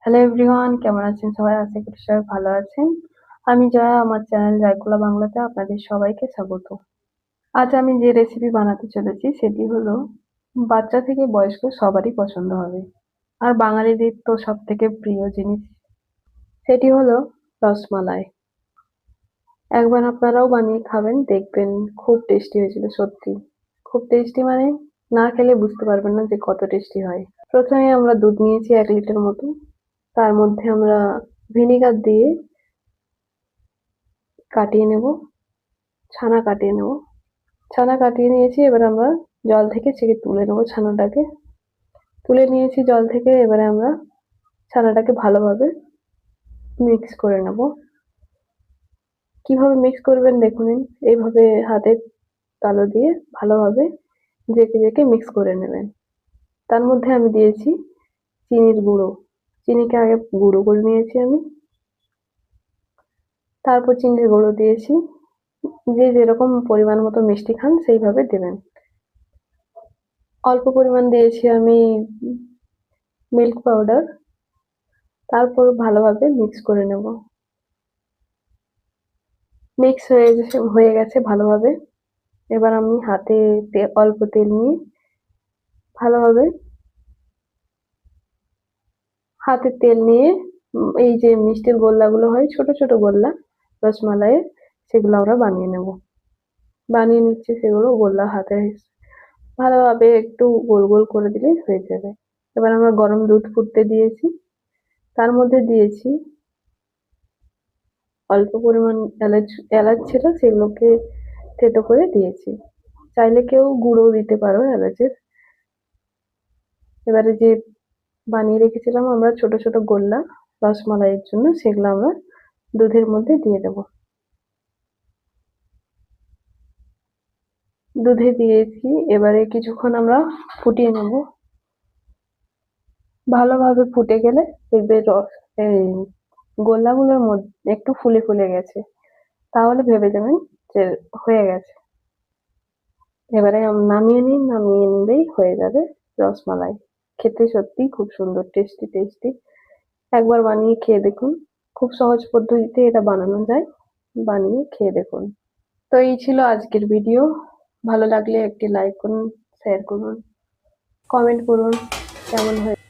Hello everyone, কেমন আছেন সবাই? আশা করি সবাই ভালো আছেন। আমি জয়া, আমার চ্যানেল জয়কুলা বাংলাতে আপনাদের সবাইকে স্বাগত। আজ আমি যে রেসিপি বানাতে চলেছি সেটি হলো বাচ্চা থেকে বয়স্ক সবারই পছন্দ হবে, আর বাঙালিদের তো সব থেকে প্রিয় জিনিস, সেটি হলো রসমালাই। একবার আপনারাও বানিয়ে খাবেন, দেখবেন খুব টেস্টি হয়েছিল। সত্যি খুব টেস্টি, মানে না খেলে বুঝতে পারবেন না যে কত টেস্টি হয়। প্রথমে আমরা দুধ নিয়েছি 1 লিটার মতো। তার মধ্যে আমরা ভিনেগার দিয়ে কাটিয়ে নেব, ছানা কাটিয়ে নেব। ছানা কাটিয়ে নিয়েছি, এবার আমরা জল থেকে ছেঁকে তুলে নেব ছানাটাকে। তুলে নিয়েছি জল থেকে, এবারে আমরা ছানাটাকে ভালোভাবে মিক্স করে নেব। কিভাবে মিক্স করবেন দেখুন, এইভাবে হাতের তালু দিয়ে ভালোভাবে জেঁকে জেঁকে মিক্স করে নেবেন। তার মধ্যে আমি দিয়েছি চিনির গুঁড়ো। চিনিকে আগে গুঁড়ো করে নিয়েছি আমি, তারপর চিনির গুঁড়ো দিয়েছি। যে যেরকম পরিমাণ মতো মিষ্টি খান সেইভাবে দেবেন। অল্প পরিমাণ দিয়েছি আমি মিল্ক পাউডার। তারপর ভালোভাবে মিক্স করে নেব। মিক্স হয়ে গেছে ভালোভাবে। এবার আমি হাতে অল্প তেল নিয়ে ভালোভাবে এই যে মিষ্টির গোল্লাগুলো হয়, ছোট ছোট গোল্লা রসমালাইয়ের, সেগুলো আমরা বানিয়ে নেব। বানিয়ে নিচ্ছি সেগুলো গোল্লা হাতে ভালোভাবে একটু গোল গোল করে দিলেই হয়ে যাবে। এবার আমরা গরম দুধ ফুটতে দিয়েছি, তার মধ্যে দিয়েছি অল্প পরিমাণ এলাচ। এলাচ ছিল, সেগুলোকে থেতো করে দিয়েছি। চাইলে কেউ গুঁড়ো দিতে পারো এলাচের। এবারে যে বানিয়ে রেখেছিলাম আমরা ছোট ছোট গোল্লা রসমালাইয়ের জন্য, সেগুলো আমরা দুধের মধ্যে দিয়ে দেব। দুধে দিয়েছি, এবারে কিছুক্ষণ আমরা ফুটিয়ে নেব। ভালোভাবে ফুটে গেলে দেখবে গোল্লাগুলোর মধ্যে একটু ফুলে ফুলে গেছে, তাহলে ভেবে যাবেন যে হয়ে গেছে। এবারে নামিয়ে নিন, নামিয়ে নিলেই হয়ে যাবে রসমালাই। খেতে সত্যি খুব সুন্দর, টেস্টি টেস্টি। একবার বানিয়ে খেয়ে দেখুন, খুব সহজ পদ্ধতিতে এটা বানানো যায়। বানিয়ে খেয়ে দেখুন। তো এই ছিল আজকের ভিডিও। ভালো লাগলে একটি লাইক করুন, শেয়ার করুন, কমেন্ট করুন কেমন হয়েছে।